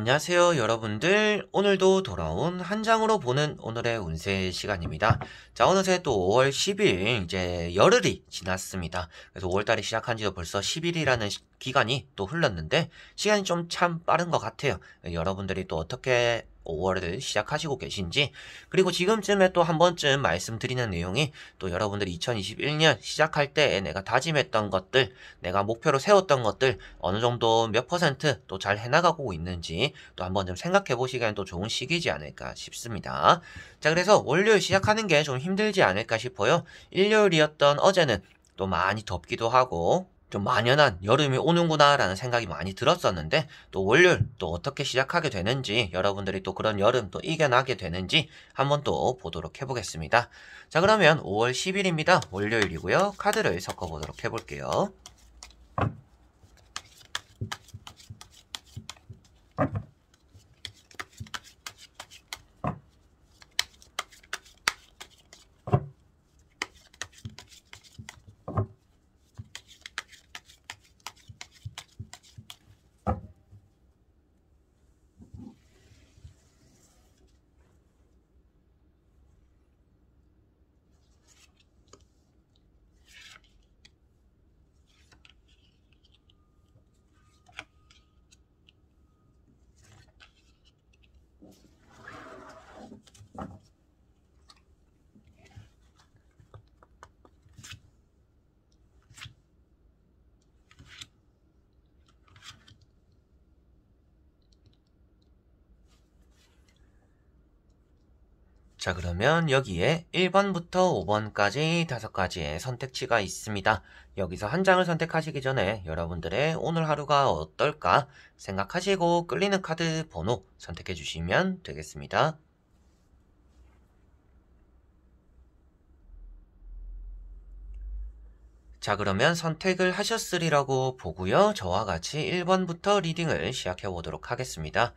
안녕하세요, 여러분들. 오늘도 돌아온 한 장으로 보는 오늘의 운세 시간입니다. 자, 어느새 또 5월 10일, 이제 열흘이 지났습니다. 그래서 5월달이 시작한 지도 벌써 10일이라는 기간이 또 흘렀는데, 시간이 좀 참 빠른 것 같아요. 여러분들이 또 어떻게 5월을 시작하시고 계신지, 그리고 지금쯤에 또 한 번쯤 말씀드리는 내용이 또 여러분들이 2021년 시작할 때 내가 다짐했던 것들, 내가 목표로 세웠던 것들 어느 정도 몇 퍼센트 또 잘 해나가고 있는지 또 한번 좀 생각해 보시기에는 또 좋은 시기지 않을까 싶습니다. 자, 그래서 월요일 시작하는 게 좀 힘들지 않을까 싶어요. 일요일이었던 어제는 또 많이 덥기도 하고 좀 만연한 여름이 오는구나 라는 생각이 많이 들었었는데, 또 월요일 또 어떻게 시작하게 되는지, 여러분들이 또 그런 여름 또 이겨나게 되는지 한번 또 보도록 해보겠습니다. 자, 그러면 5월 10일입니다. 월요일이고요. 카드를 섞어보도록 해볼게요. 자, 그러면 여기에 1번부터 5번까지 5가지의 선택지가 있습니다. 여기서 한 장을 선택하시기 전에 여러분들의 오늘 하루가 어떨까 생각하시고 끌리는 카드 번호 선택해 주시면 되겠습니다. 자, 그러면 선택을 하셨으리라고 보고요. 저와 같이 1번부터 리딩을 시작해 보도록 하겠습니다.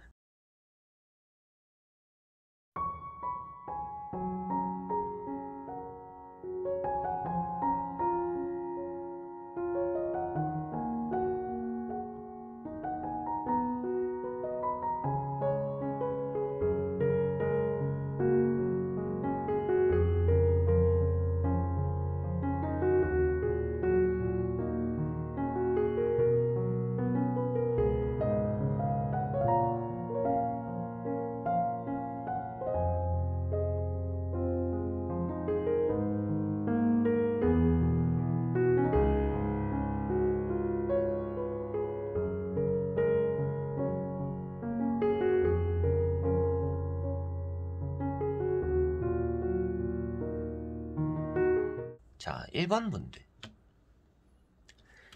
자, 1번 분들.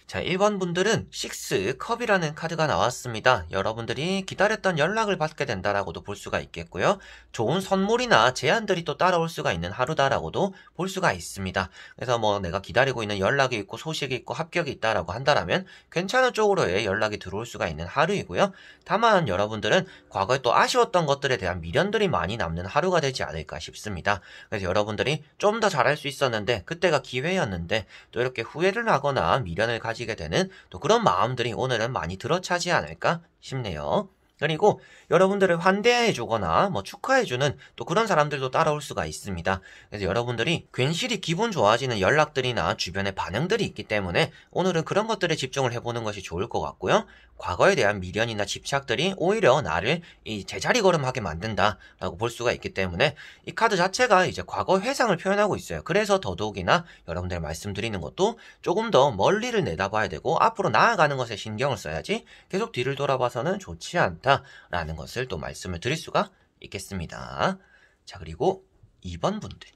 자, 1번 분들은 6컵이라는 카드가 나왔습니다. 여러분들이 기다렸던 연락을 받게 된다라고도 볼 수가 있겠고요. 좋은 선물이나 제안들이 또 따라올 수가 있는 하루다라고도 볼 수가 있습니다. 그래서 뭐 내가 기다리고 있는 연락이 있고 소식이 있고 합격이 있다라고 한다라면 괜찮은 쪽으로의 연락이 들어올 수가 있는 하루이고요. 다만 여러분들은 과거에 또 아쉬웠던 것들에 대한 미련들이 많이 남는 하루가 되지 않을까 싶습니다. 그래서 여러분들이 좀 더 잘할 수 있었는데, 그때가 기회였는데 또 이렇게 후회를 하거나 미련을 가지게 되는 또 그런 마음들이 오늘은 많이 들어차지 않을까 싶네요. 그리고 여러분들을 환대해주거나 뭐 축하해주는 또 그런 사람들도 따라올 수가 있습니다. 그래서 여러분들이 괜시리 기분 좋아지는 연락들이나 주변의 반응들이 있기 때문에 오늘은 그런 것들에 집중을 해보는 것이 좋을 것 같고요. 과거에 대한 미련이나 집착들이 오히려 나를 이 제자리 걸음하게 만든다라고 볼 수가 있기 때문에 이 카드 자체가 이제 과거 회상을 표현하고 있어요. 그래서 더더욱이나 여러분들 말씀드리는 것도 조금 더 멀리를 내다봐야 되고 앞으로 나아가는 것에 신경을 써야지 계속 뒤를 돌아봐서는 좋지 않다라는 것을 또 말씀을 드릴 수가 있겠습니다. 자, 그리고 2번 분들.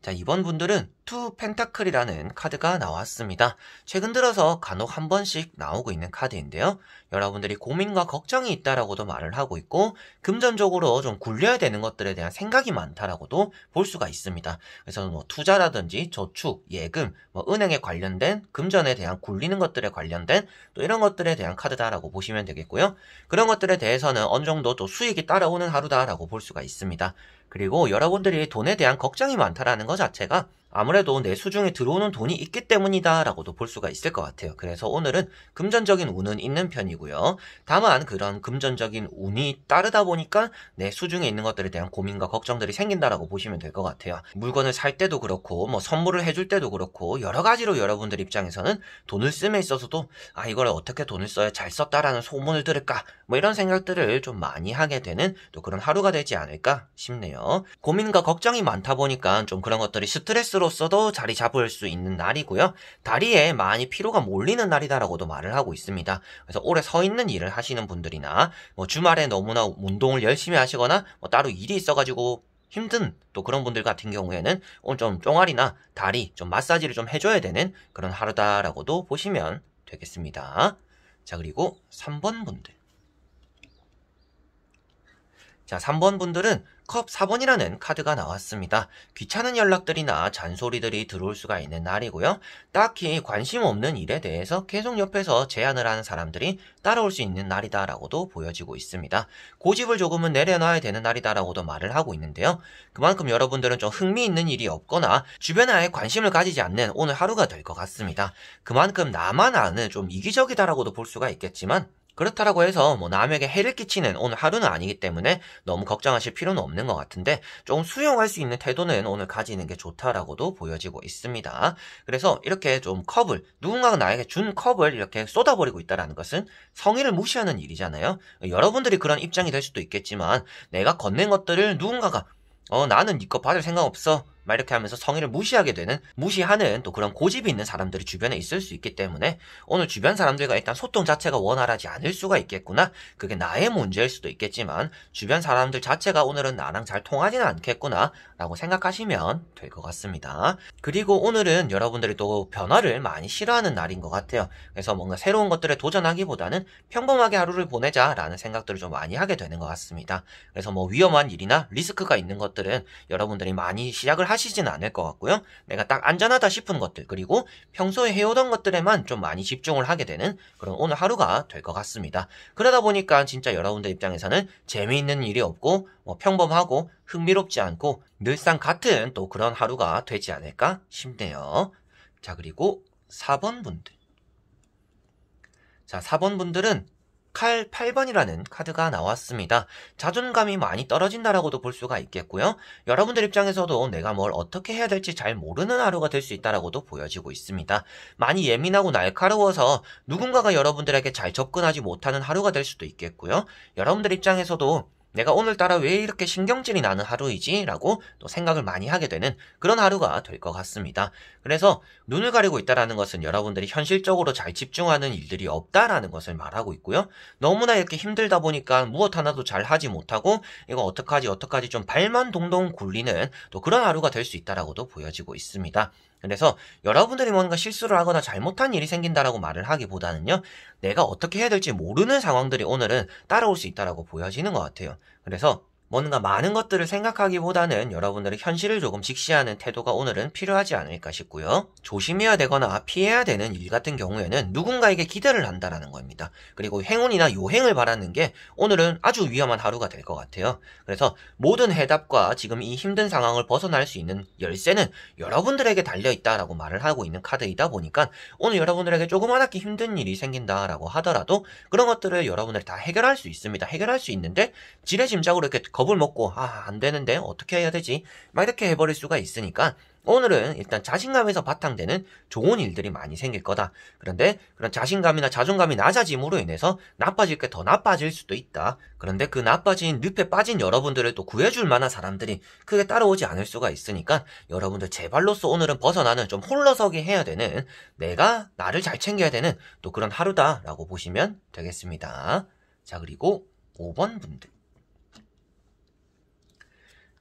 자, 이번 분들은 투 펜타클이라는 카드가 나왔습니다. 최근 들어서 간혹 한 번씩 나오고 있는 카드인데요. 여러분들이 고민과 걱정이 있다라고도 말을 하고 있고, 금전적으로 좀 굴려야 되는 것들에 대한 생각이 많다라고도 볼 수가 있습니다. 그래서 뭐 투자라든지 저축, 예금, 뭐 은행에 관련된 금전에 대한 굴리는 것들에 관련된 또 이런 것들에 대한 카드다라고 보시면 되겠고요. 그런 것들에 대해서는 어느 정도 또 수익이 따라오는 하루다라고 볼 수가 있습니다. 그리고 여러분들이 돈에 대한 걱정이 많다라는 것 자체가 아무래도 내 수중에 들어오는 돈이 있기 때문이다 라고도 볼 수가 있을 것 같아요. 그래서 오늘은 금전적인 운은 있는 편이고요. 다만 그런 금전적인 운이 따르다 보니까 내 수중에 있는 것들에 대한 고민과 걱정들이 생긴다라고 보시면 될 것 같아요. 물건을 살 때도 그렇고 뭐 선물을 해줄 때도 그렇고 여러 가지로 여러분들 입장에서는 돈을 씀에 있어서도 이걸 어떻게 돈을 써야 잘 썼다라는 소문을 들을까 뭐 이런 생각들을 좀 많이 하게 되는 또 그런 하루가 되지 않을까 싶네요. 고민과 걱정이 많다 보니까 좀 그런 것들이 스트레스로서도 자리 잡을 수 있는 날이고요. 다리에 많이 피로가 몰리는 날이다라고도 말을 하고 있습니다. 그래서 오래 서 있는 일을 하시는 분들이나 뭐 주말에 너무나 운동을 열심히 하시거나 뭐 따로 일이 있어가지고 힘든 또 그런 분들 같은 경우에는 오늘 좀 쫑알이나 다리 좀 마사지를 좀 해줘야 되는 그런 하루다라고도 보시면 되겠습니다. 자, 그리고 3번 분들. 자, 3번 분들은 컵 4번이라는 카드가 나왔습니다. 귀찮은 연락들이나 잔소리들이 들어올 수가 있는 날이고요. 딱히 관심 없는 일에 대해서 계속 옆에서 제안을 하는 사람들이 따라올 수 있는 날이다라고도 보여지고 있습니다. 고집을 조금은 내려놔야 되는 날이다라고도 말을 하고 있는데요. 그만큼 여러분들은 좀 흥미있는 일이 없거나 주변에 아예 관심을 가지지 않는 오늘 하루가 될 것 같습니다. 그만큼 나만 아는 좀 이기적이다라고도 볼 수가 있겠지만 그렇다라고 해서 뭐 남에게 해를 끼치는 오늘 하루는 아니기 때문에 너무 걱정하실 필요는 없는 것 같은데 조금 수용할 수 있는 태도는 오늘 가지는 게 좋다라고도 보여지고 있습니다. 그래서 이렇게 좀 컵을 누군가가 나에게 준 컵을 이렇게 쏟아버리고 있다는 것은 성의를 무시하는 일이잖아요. 여러분들이 그런 입장이 될 수도 있겠지만 내가 건넨 것들을 누군가가 나는 네 거 받을 생각 없어 막 이렇게 하면서 성의를 무시하는 또 그런 고집이 있는 사람들이 주변에 있을 수 있기 때문에 오늘 주변 사람들과 일단 소통 자체가 원활하지 않을 수가 있겠구나. 그게 나의 문제일 수도 있겠지만 주변 사람들 자체가 오늘은 나랑 잘 통하지는 않겠구나 라고 생각하시면 될 것 같습니다. 그리고 오늘은 여러분들이 또 변화를 많이 싫어하는 날인 것 같아요. 그래서 뭔가 새로운 것들에 도전하기보다는 평범하게 하루를 보내자라는 생각들을 좀 많이 하게 되는 것 같습니다. 그래서 뭐 위험한 일이나 리스크가 있는 것들은 여러분들이 많이 시작을 하시지는 않을 것 같고요. 내가 딱 안전하다 싶은 것들 그리고 평소에 해오던 것들에만 좀 많이 집중을 하게 되는 그런 오늘 하루가 될 것 같습니다. 그러다 보니까 진짜 여러분들 입장에서는 재미있는 일이 없고 뭐 평범하고 흥미롭지 않고 늘상 같은 또 그런 하루가 되지 않을까 싶네요. 자, 그리고 4번 분들. 자, 4번 분들은 칼 8번이라는 카드가 나왔습니다. 자존감이 많이 떨어진다라고도 볼 수가 있겠고요. 여러분들 입장에서도 내가 뭘 어떻게 해야 될지 잘 모르는 하루가 될 수 있다라고도 보여지고 있습니다. 많이 예민하고 날카로워서 누군가가 여러분들에게 잘 접근하지 못하는 하루가 될 수도 있겠고요. 여러분들 입장에서도 내가 오늘따라 왜 이렇게 신경질이 나는 하루이지? 라고 또 생각을 많이 하게 되는 그런 하루가 될 것 같습니다. 그래서 눈을 가리고 있다는 것은 여러분들이 현실적으로 잘 집중하는 일들이 없다라는 것을 말하고 있고요. 너무나 이렇게 힘들다 보니까 무엇 하나도 잘 하지 못하고 이거 어떡하지 좀 발만 동동 굴리는 또 그런 하루가 될 수 있다라고도 보여지고 있습니다. 그래서 여러분들이 뭔가 실수를 하거나 잘못한 일이 생긴다라고 말을 하기보다는요. 내가 어떻게 해야 될지 모르는 상황들이 오늘은 따라올 수 있다라고 보여지는 것 같아요. 그래서 뭔가 많은 것들을 생각하기보다는 여러분들의 현실을 조금 직시하는 태도가 오늘은 필요하지 않을까 싶고요. 조심해야 되거나 피해야 되는 일 같은 경우에는 누군가에게 기대를 한다라는 겁니다. 그리고 행운이나 요행을 바라는 게 오늘은 아주 위험한 하루가 될 것 같아요. 그래서 모든 해답과 지금 이 힘든 상황을 벗어날 수 있는 열쇠는 여러분들에게 달려있다라고 말을 하고 있는 카드이다 보니까 오늘 여러분들에게 조그맣게 힘든 일이 생긴다라고 하더라도 그런 것들을 여러분들이 다 해결할 수 있습니다. 해결할 수 있는데 지레짐작으로 이렇게 겁을 먹고 안 되는데 어떻게 해야 되지? 막 이렇게 해버릴 수가 있으니까 오늘은 일단 자신감에서 바탕되는 좋은 일들이 많이 생길 거다. 그런데 그런 자신감이나 자존감이 낮아짐으로 인해서 나빠질 게 더 나빠질 수도 있다. 그런데 그 나빠진 늪에 빠진 여러분들을 또 구해줄 만한 사람들이 크게 따라오지 않을 수가 있으니까 여러분들 제발로서 오늘은 벗어나는 좀 홀러서기 해야 되는 내가 나를 잘 챙겨야 되는 또 그런 하루다라고 보시면 되겠습니다. 자, 그리고 5번 분들.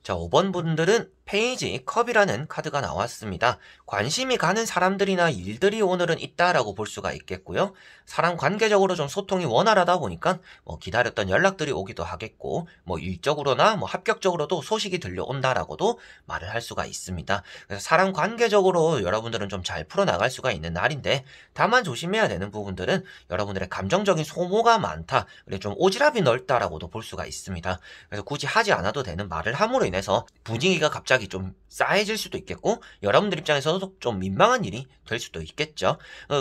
자, 5번 분들은 페이지 컵이라는 카드가 나왔습니다. 관심이 가는 사람들이나 일들이 오늘은 있다라고 볼 수가 있겠고요. 사람 관계적으로 좀 소통이 원활하다 보니까 기다렸던 연락들이 오기도 하겠고 일적으로나 합격적으로도 소식이 들려온다라고도 말을 할 수가 있습니다. 그래서 사람 관계적으로 여러분들은 좀 잘 풀어나갈 수가 있는 날인데 다만 조심해야 되는 부분들은 여러분들의 감정적인 소모가 많다. 그리고 좀 오지랖이 넓다라고도 볼 수가 있습니다. 그래서 굳이 하지 않아도 되는 말을 함으로 인해서 분위기가 갑자기 연락이 좀 싸해질 수도 있겠고 여러분들 입장에서도 좀 민망한 일이 될 수도 있겠죠.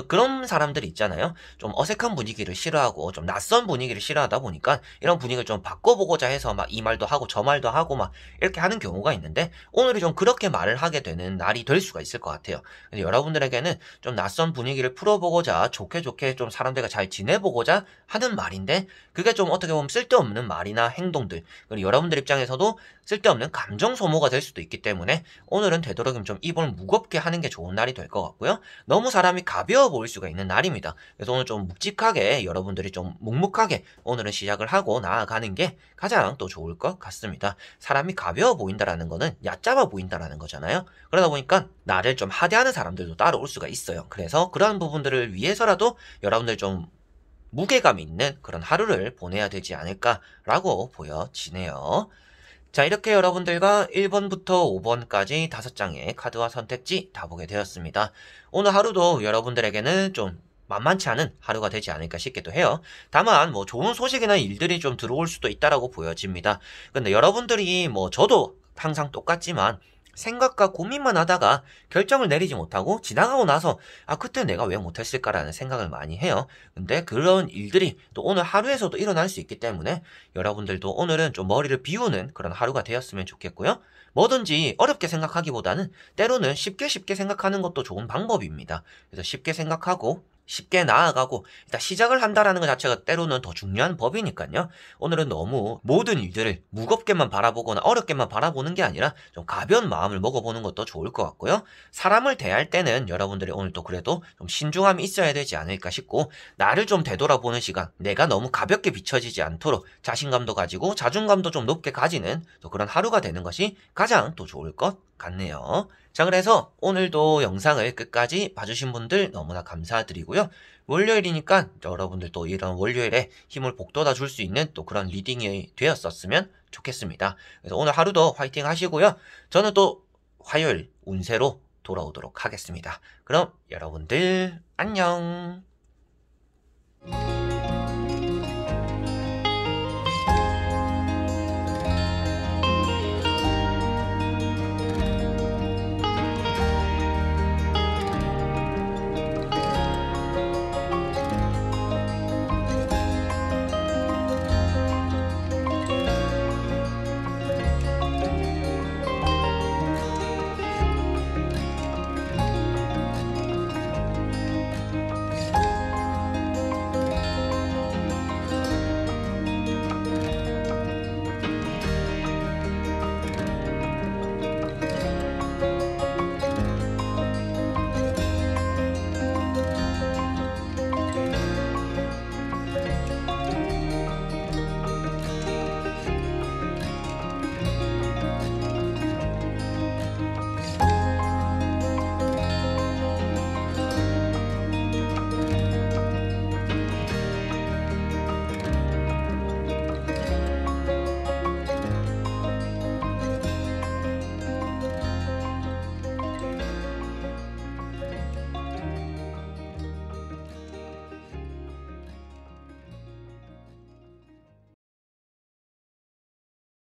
그런 사람들이 있잖아요. 좀 어색한 분위기를 싫어하고 좀 낯선 분위기를 싫어하다 보니까 이런 분위기를 좀 바꿔보고자 해서 막 이 말도 하고 저 말도 하고 막 이렇게 하는 경우가 있는데 오늘이 좀 그렇게 말을 하게 되는 날이 될 수가 있을 것 같아요. 그래서 여러분들에게는 좀 낯선 분위기를 풀어보고자 좋게 좀 사람들과 잘 지내보고자 하는 말인데 그게 좀 어떻게 보면 쓸데없는 말이나 행동들 그리고 여러분들 입장에서도 쓸데없는 감정 소모가 될 수도 있기 때문에 오늘은 되도록이면 좀 입을 무겁게 하는 게 좋은 날이 될 것 같고요. 너무 사람이 가벼워 보일 수가 있는 날입니다. 그래서 오늘 좀 묵직하게 여러분들이 좀 묵묵하게 오늘은 시작을 하고 나아가는 게 가장 또 좋을 것 같습니다. 사람이 가벼워 보인다라는 거는 얕잡아 보인다라는 거잖아요. 그러다 보니까 나를 좀 하대하는 사람들도 따라올 수가 있어요. 그래서 그러한 부분들을 위해서라도 여러분들 좀 무게감 있는 그런 하루를 보내야 되지 않을까라고 보여지네요. 자, 이렇게 여러분들과 1번부터 5번까지 5장의 카드와 선택지 다 보게 되었습니다. 오늘 하루도 여러분들에게는 좀 만만치 않은 하루가 되지 않을까 싶기도 해요. 다만 뭐 좋은 소식이나 일들이 좀 들어올 수도 있다라고 보여집니다. 근데 여러분들이 뭐 저도 항상 똑같지만 생각과 고민만 하다가 결정을 내리지 못하고 지나가고 나서 그때 내가 왜 못했을까라는 생각을 많이 해요. 근데 그런 일들이 또 오늘 하루에서도 일어날 수 있기 때문에 여러분들도 오늘은 좀 머리를 비우는 그런 하루가 되었으면 좋겠고요. 뭐든지 어렵게 생각하기보다는 때로는 쉽게 생각하는 것도 좋은 방법입니다. 그래서 쉽게 생각하고 쉽게 나아가고 일단 시작을 한다라는 것 자체가 때로는 더 중요한 법이니까요. 오늘은 너무 모든 일들을 무겁게만 바라보거나 어렵게만 바라보는 게 아니라 좀 가벼운 마음을 먹어보는 것도 좋을 것 같고요. 사람을 대할 때는 여러분들이 오늘 또 그래도 좀 신중함이 있어야 되지 않을까 싶고 나를 좀 되돌아보는 시간, 내가 너무 가볍게 비춰지지 않도록 자신감도 가지고 자존감도 좀 높게 가지는 또 그런 하루가 되는 것이 가장 또 좋을 것 같네요. 자, 그래서 오늘도 영상을 끝까지 봐주신 분들 너무나 감사드리고요. 월요일이니까 여러분들 또 이런 월요일에 힘을 북돋아 줄 수 있는 또 그런 리딩이 되었었으면 좋겠습니다. 그래서 오늘 하루도 화이팅 하시고요. 저는 또 화요일 운세로 돌아오도록 하겠습니다. 그럼 여러분들 안녕.